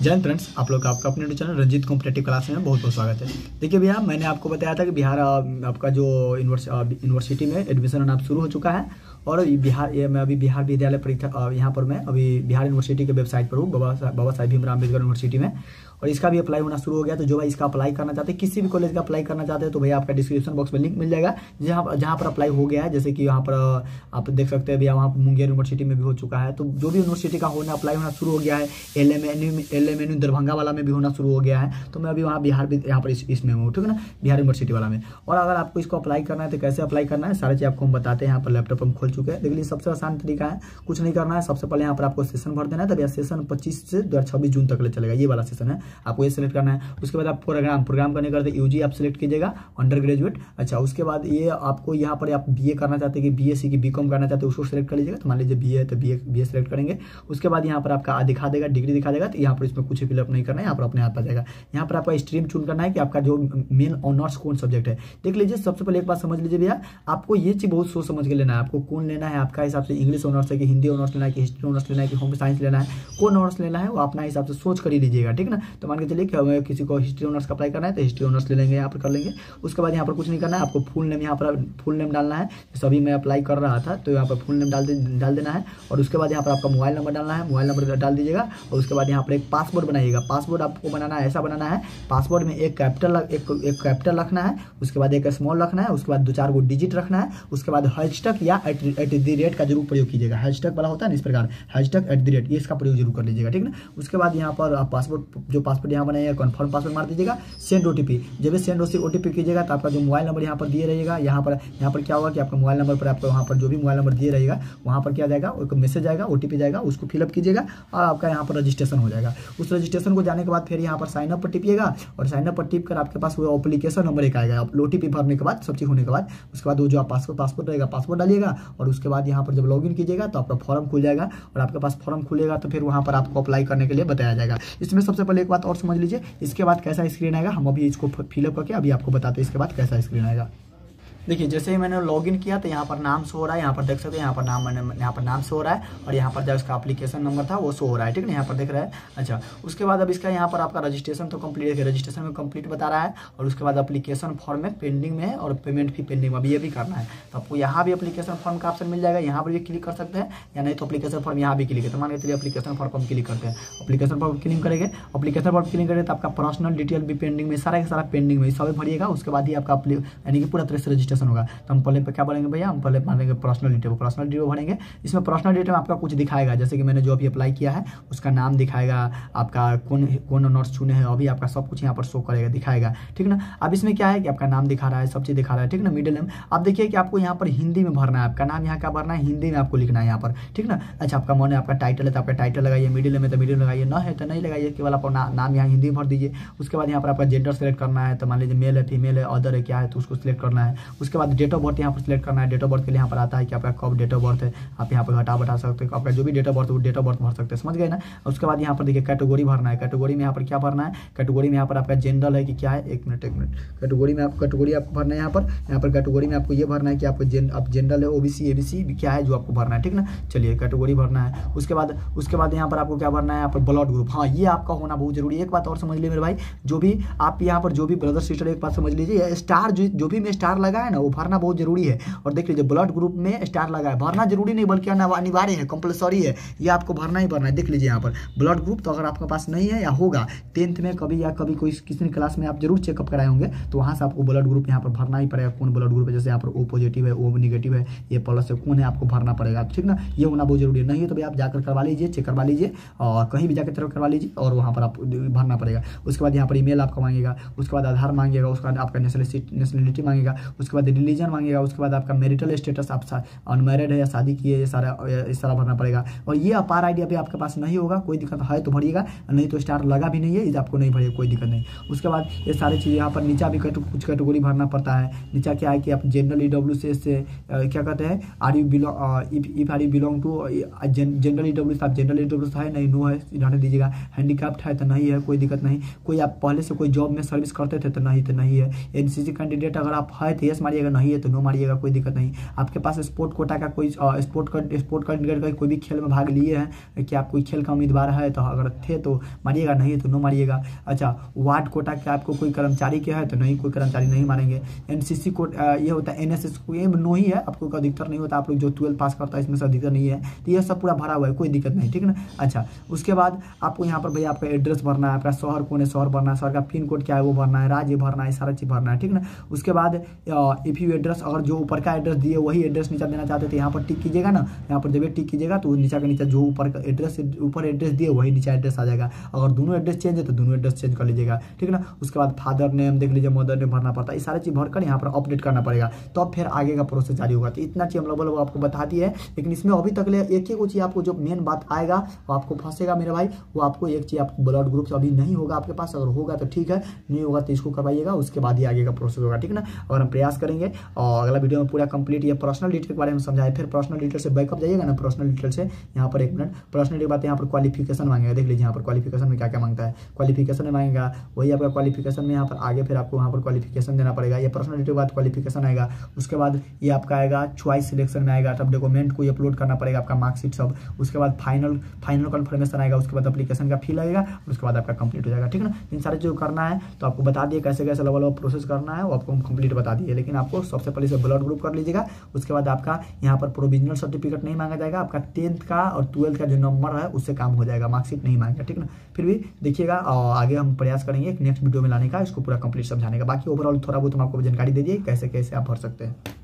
जय हिंद फ्रेंड्स, आप लोग का आपका अपने चैनल रंजीत कॉम्पिटेटिव क्लास में बहुत बहुत स्वागत है। देखिए भैया, मैंने आपको बताया था कि बिहार आपका जो यूनिवर्सिटी में एडमिशन अब शुरू हो चुका है और मैं अभी बिहार विद्यालय परीक्षा यहाँ पर मैं अभी बिहार यूनिवर्सिटी के वेबसाइट पर हूँ, बाबा साहेब भीमराव अम्बेडकर यूनिवर्सिटी में, और इसका भी अप्लाई होना शुरू हो गया। तो जो भाई इसका अप्लाई करना चाहते हैं, किसी भी कॉलेज का अप्लाई करना चाहते हैं, तो भैया आपका डिस्क्रिप्शन बॉक्स में लिंक मिल जाएगा जहाँ पर अप्लाई हो गया है। जैसे कि यहाँ पर आप देख सकते हैं भैया, वहाँ मुंगेर यूनिवर्सिटी में भी हो चुका है। तो जो भी यूनिवर्सिटी का अप्लाई होना शुरू हो गया है, LMNU दरभंगा वाला में भी होना शुरू हो गया है। तो मैं अभी वहाँ बिहार यहाँ पर इसमें हूँ, ठीक है ना, बिहार यूनिवर्सिटी वाला में। और अगर आपको इसको अप्लाई करना है तो कैसे अप्लाई करना है, सारी चीज़ आपको हम बताते हैं। यहाँ पर लैपटॉप हम खोल चुके हैं। देख लीजिए, सबसे आसान तरीका है, कुछ नहीं करना है। सबसे पहले यहाँ पर आपको सेशन भर देना है। तब यह सेशन 25 से 26 जून तक ले चलेगा, ये वाला सेशन है, आपको ये सिलेक्ट करना है। उसके बाद आप प्रोग्राम करने करते यूजी आप सिलेक्ट कीजिएगा, अंडर ग्रेजुएट। अच्छा, उसके बाद ये आपको यहाँ पर आप बीए करना चाहते हैं कि बीएससी की बीकॉम करना चाहते हैं, उसको सिलेक्ट कर लीजिएगा। तो मान लीजिए बीए है तो बीए सिलेक्ट करेंगे। उसके बाद यहाँ पर आपका दिखा देगा, डिग्री दिखा देगा। तो यहाँ पर इसमें कुछ फिलअप नहीं करना है, यहाँ पर अपने आप आ जाएगा। यहाँ पर आपका स्ट्रीम चूज करना है कि आपका जो मेन ऑनर्स कौन सब्जेक्ट है। देख लीजिए, सबसे पहले एक बात समझ लीजिए भैया, आपको ये चीज बहुत सोच समझ के लेना है। आपको कौन लेना है आपका हिसाब से, इंग्लिश ऑनर्स है कि हिंदी ऑनर्स लेना है कि हिस्ट्री ऑनर्स लेना है कि होम साइंस लेना है, कौन ऑनर्स लेना है वो अपना हिसाब से सोच कर ही लीजिएगा, ठीक ना। तो मान के चलिए कि हमें किसी को हिस्ट्री ऑनर्स का अप्लाई करना है तो हिस्ट्री ऑनर्स ले लेंगे, यहाँ पर कर लेंगे। उसके बाद यहाँ पर कुछ नहीं करना है, आपको फुल नेम यहाँ पर फुल नेम डालना है। सभी मैं अप्लाई कर रहा था तो यहाँ पर फुल नेम डाल देना है। और उसके बाद यहाँ पर आपका मोबाइल नंबर डालना है, मोबाइल नंबर डाल दीजिएगा। और उसके बाद यहाँ पर एक पासवर्ड बनाइएगा। पासवर्ड आपको बनाना है, ऐसा बनाना है, पासवर्ड में एक कैपिटल रखना है, उसके बाद एक स्मॉल रखना है, उसके बाद 2-4 डिजिट रखना है। उसके बाद हैशटैग या @ का जरूर प्रयोग कीजिएगा। हैशटैग वाला होता है ना, इस प्रकार हैशटैग @ ये इसका प्रयोग जरूर कर लीजिएगा, ठीक ना। उसके बाद यहाँ पर आप पासवर्ड यहाँ बनाइएगा, कन्फर्म पासवर्ड मार दीजिएगा। सेंड OTP, जब सेंड OTP कीजिएगा तो आपका जो मोबाइल नंबर यहाँ पर दिए रहेगा, यहाँ पर क्या होगा कि आपका मोबाइल नंबर पर आपको वहाँ पर जो भी मोबाइल नंबर दिए रहेगा वहाँ पर क्या जाएगा, एक मैसेज आएगा, OTP जाएगा, उसको फिलअप कीजिएगा और आपका यहाँ पर रजिस्ट्रेशन हो जाएगा। उस रजिस्ट्रेशन को जाने के बाद फिर यहाँ पर साइन अप पर टिपिएगा और साइन अप पर टिप कर आपके पास वो एप्लीकेशन नंबर एक आएगा। OTP भरने के बाद, सब चीज होने के बाद, उसके बाद वो जो आप पासपोर्ट रहेगा, पासपोर्ट डालिएगा। और उसके बाद यहाँ पर जब लॉगिन कीजिएगा तो आपका फॉर्म खुल जाएगा और आपके पास फॉर्म खुलेगा तो फिर वहाँ पर आपको अप्लाई करने के लिए बताया जाएगा। इसमें सबसे पहले एक बात और समझ लीजिए, इसके बाद कैसा स्क्रीन आएगा, हम अभी इसको फिलअप करके अभी आपको बताते हैं इसके बाद कैसा स्क्रीन आएगा। देखिए, जैसे ही मैंने लॉगिन किया तो यहाँ पर नाम शो हो रहा है, यहाँ पर देख सकते हैं, यहाँ पर नाम शो हो रहा है और यहाँ पर जो इसका एप्लीकेशन नंबर था वो शो हो रहा है, ठीक है, यहाँ पर देख रहे हैं। अच्छा, उसके बाद अब इसका यहाँ पर आपका रजिस्ट्रेशन तो कंप्लीट है, रजिस्ट्रेशन में कंप्लीट बता रहा है। और उसके बाद एप्लीकेशन फॉर्म में पेंडिंग में है और पेमेंट भी पेंडिंग में, अभी ये भी करना है। तो आपको यहाँ भी एप्लीकेशन फॉर्म का ऑप्शन मिल जाएगा, यहाँ पर भी क्लिक कर सकते हैं, या नहीं तो एप्लीकेशन फॉर्म यहाँ भी क्लिक है। तो मान के चलिए एप्लीकेशन फॉर्म हम क्लिक करते हैं, एप्लीकेशन फॉर्म क्लिक करेंगे। एप्लीकेशन फॉर्म क्लिक करेंगे तो आपका पर्सनल डिटेल भी पेंडिंग में, सारा पेंडिंग में, सब भरिएगा। उसके बाद ही आपका यानी कि पूरा तरह से रजिस्ट्रेशन होगा। तो हम पहले क्या बोलेंगे भैया, हम पहले मानेंगे पर्सनल डिटेल भरेंगे। इसमें पर्सनल डिटेल में आपका कुछ दिखाएगा, जैसे कि मैंने जो अभी अप्लाई किया है उसका नाम दिखाएगा, आपका कौन ऑनर्स चुने हैं, अभी आपका सब कुछ यहाँ पर शो करेगा, दिखाएगा, ठीक ना। अब इसमें क्या है कि आपका नाम दिखा रहा है, सब चीज दिखा रहा है, ठीक ना। मिडिल नेम आप देखिए कि आपको यहाँ पर हिंदी में भरना है, आपका नाम यहाँ क्या भरना है, हिंदी में आपको लिखना है यहाँ पर, ठीक ना। अच्छा, आपका मन है, आपका टाइटल है तो आपका टाइटल लगाइए, मिडिल में तो मिडिल लगाइए, न है तो नहीं लगाइए, केवल आपका नाम यहाँ हिंदी में भर दीजिए। उसके बाद यहाँ पर आपका जेंडर सेलेक्ट करना है, तो मान लीजिए मेल है, फीमेल है, अदर है, क्या है, तो उसको सिलेक्ट करना है। उसके बाद डेट ऑफ बर्थ यहाँ पर सिलेक्ट करना है। डेट ऑफ बर्थ के लिए यहाँ पर आता है कि आपका कब डेट ऑफ बर्थ है, आप यहाँ पर घटा बढ़ा सकते हैं, आपका जो भी डेट ऑफ बर्थ है वो डेट ऑफ बर्थ भर सकते हैं, समझ गए ना। उसके बाद यहाँ पर देखिए कैटेगरी भरना है। कैटेगरी में यहाँ पर क्या भरना है, कैटेगरी में यहाँ पर आपका जनरल है कि क्या है, एक मिनट कैटेगरी में कैटेगरी आपको भरना है। यहाँ पर कैटेगरी में आपको ये भरना है कि आपको आप जनरल है, OBC ABC क्या है जो आपको भरना है, ठीक ना। चलिए कैटेगरी भरना है। उसके बाद यहाँ पर आपको क्या भरना है, यहाँ पर ब्लड ग्रुप, हाँ ये आपका होना बहुत जरूरी है। एक बात और समझ लीजिए मेरे भाई, जो भी आप यहाँ पर जो भी ब्रदर सिस्टर, एक बात समझ लीजिए, स्टार जो भी में स्टार लगा है ना वो भरना बहुत जरूरी है। और देख लीजिए ब्लड ग्रुप में स्टार लगा है, भरना जरूरी नहीं बल्कि अनिवार्य है, कंपलसरी है, ये आपको भरना ही भरना है। देख लीजिए यहाँ पर ब्लड ग्रुप, तो अगर आपके पास नहीं है या होगा 10th में कभी या कभी कोई किसी क्लास में आप जरूर चेकअप कराए होंगे, तो वहाँ से आपको ब्लड ग्रुप यहाँ पर भरना ही पड़ेगा। कौन ब्लड ग्रुप है, जैसे यहाँ पर O पॉजिटिव है, O नेगेटिव है, ये प्लस है, कौन है आपको भरना पड़ेगा, ठीक ना। ये होना बहुत जरूरी है, नहीं है तो भाई आप जाकर करवा लीजिए, चेक करवा लीजिए और कहीं भी जाकर करवा लीजिए और वहाँ पर आप भरना पड़ेगा। उसके बाद यहाँ पर ईमेल आपका मांगेगा, उसके बाद आधार मांगेगा, उसके बाद आपका नेशनलिटी मांगेगा, उसके बाद रिलीजन मांगेगा, उसके बाद आपका मैरिटल स्टेटस, आप अनमैरिड है या शादी किए, ये सारा भरना पड़ेगा। और ये अपार आईडी अभी आपके पास नहीं होगा, कोई दिक्कत है तो भरिएगा, नहीं तो स्टार लगा भी नहीं है, इसे आपको नहीं भरिएगा, कोई दिक्कत नहीं। उसके बाद ये सारी चीज़ यहाँ पर नीचा भी कुछ कैटेगरी भरना पड़ता है। नीचा क्या है कि आप जनरल EWC से क्या कहते हैं, are you belong to general EWC, आप जनरल EWC है नहीं, नो है, रहने दीजिएगा। हैंडीकैप्ड है तो नहीं है, कोई दिक्कत नहीं। कोई आप पहले से कोई जॉब में सर्विस करते थे तो नहीं है। NCC कैंडिडेट अगर आप है तो यस मारिएगा, नहीं है तो नो मारिएगा, कोई दिक्कत नहीं। आपके पास स्पोर्ट कोटा का कोई स्पोर्ट कैंडिडेट का कोई भी खेल में भाग लिए हैं कि आप कोई खेल का उम्मीदवार है तो अगर थे तो मारिएगा, नहीं है तो नो मारिएगा। अच्छा, वार्ड कोटा के आपको कोई कर्मचारी के है तो नहीं, कोई कर्मचारी नहीं मारेंगे। एनसीसी कोटा ये होता है, एनएसएस ये नो ही है, आपको अधिकतर नहीं होता, आप लोग जो 12 पास करता है इसमें से अधिकतर नहीं है, तो ये सब पूरा भरा हुआ है, कोई दिक्कत नहीं, ठीक है ना। अच्छा, उसके बाद आपको यहाँ पर भैया आपका एड्रेस भरना है, आपका शहर कौन है शहर भरना है, शहर का पिन कोड क्या है वो भरना है, राज्य भरना है, सारा चीज़ भरना है, ठीक है ना। उसके बाद इफ यू एड्रेस, अगर जो ऊपर का एड्रेस दिए वही एड्रेस नीचे देना चाहते थे, यहाँ पर टिक कीजिएगा ना, यहाँ पर जब टिक कीजिएगा तो नीचे का नीचे जो ऊपर एड्रेस दिए वही नीचे एड्रेस आ जाएगा। अगर दोनों एड्रेस चेंज है तो दोनों एड्रेस चेंज कर लीजिएगा, ठीक है ना। उसके बाद फादर नेम देख लीजिए, मदर नेम भरना पड़ता है, ये सारी चीज़ भरकर यहाँ पर अपडेट करना पड़ेगा, तो अब फिर आगे का प्रोसेस जारी होगा। तो इतना चीज़ हम लोग आपको बता दिए है, लेकिन इसमें अभी तक एक ही चीज़ आपको जो मेन बात आएगा वो आपको फंसेगा मेरे भाई, वो आपको एक चीज़ आपको ब्लड ग्रुप अभी नहीं होगा आपके पास, अगर होगा तो ठीक है, नहीं होगा तो इसको करवाइएगा, उसके बाद ही आगे का प्रोसेस होगा, ठीक है ना। और हम प्रयास करेंगे और अगला वीडियो में पूरा कंप्लीट ये पर्सनल डिटेल के बारे में समझाए, फिर पर्सनल डिटेल से बैकअप जाइएगा ना, पर्सनल डिटेल से यहाँ पर 1 मिनट, पर्सनल के बाद यहाँ पर क्वालिफिकेशन मांगेगा, देख लीजिए यहाँ पर क्वालिफिकेशन में क्या क्या मांगता है, क्वालिफिकेशन में मांगेगा वही आपका क्वालिफिकेशन में यहाँ पर आगे फिर आपको वहाँ पर क्वालिफिकेशन देना पड़ेगा, ये पर्सनल डिटेल के बाद क्वालिफिकेशन आएगा। उसके बाद ये आपका आएगा चॉइस सिलेक्शन में आएगा, तब डॉक्यूमेंट को अपलोड करना पड़ेगा, आपका मार्कशीट सब। उसके बाद फाइनल कंफर्मेशन आएगा, उसके बाद एप्लीकेशन का फी लगेगा, उसके बाद आपका कंप्लीट हो जाएगा, ठीक है ना। इन सारे जो करना है तो आपको बता दिए कैसे कैसे लेवल ऑफ प्रोसेस करना है, वो आपको कंप्लीट बता दिए, लेकिन आपको सबसे पहले से ब्लड ग्रुप कर लीजिएगा। उसके बाद आपका यहाँ पर प्रोविजनल सर्टिफिकेट नहीं मांगा जाएगा, आपका 10th का और 12th का जो नंबर है उससे काम हो जाएगा, मार्कशीट नहीं मांगेगा, ठीक है ना। फिर भी देखिएगा आगे हम प्रयास करेंगे एक नेक्स्ट वीडियो में लाने का, इसको पूरा कंप्लीट समझाने का। बाकी ओवरऑल थोड़ा बहुत हम आपको जानकारी दे दिए कैसे कैसे आप भर सकते हैं।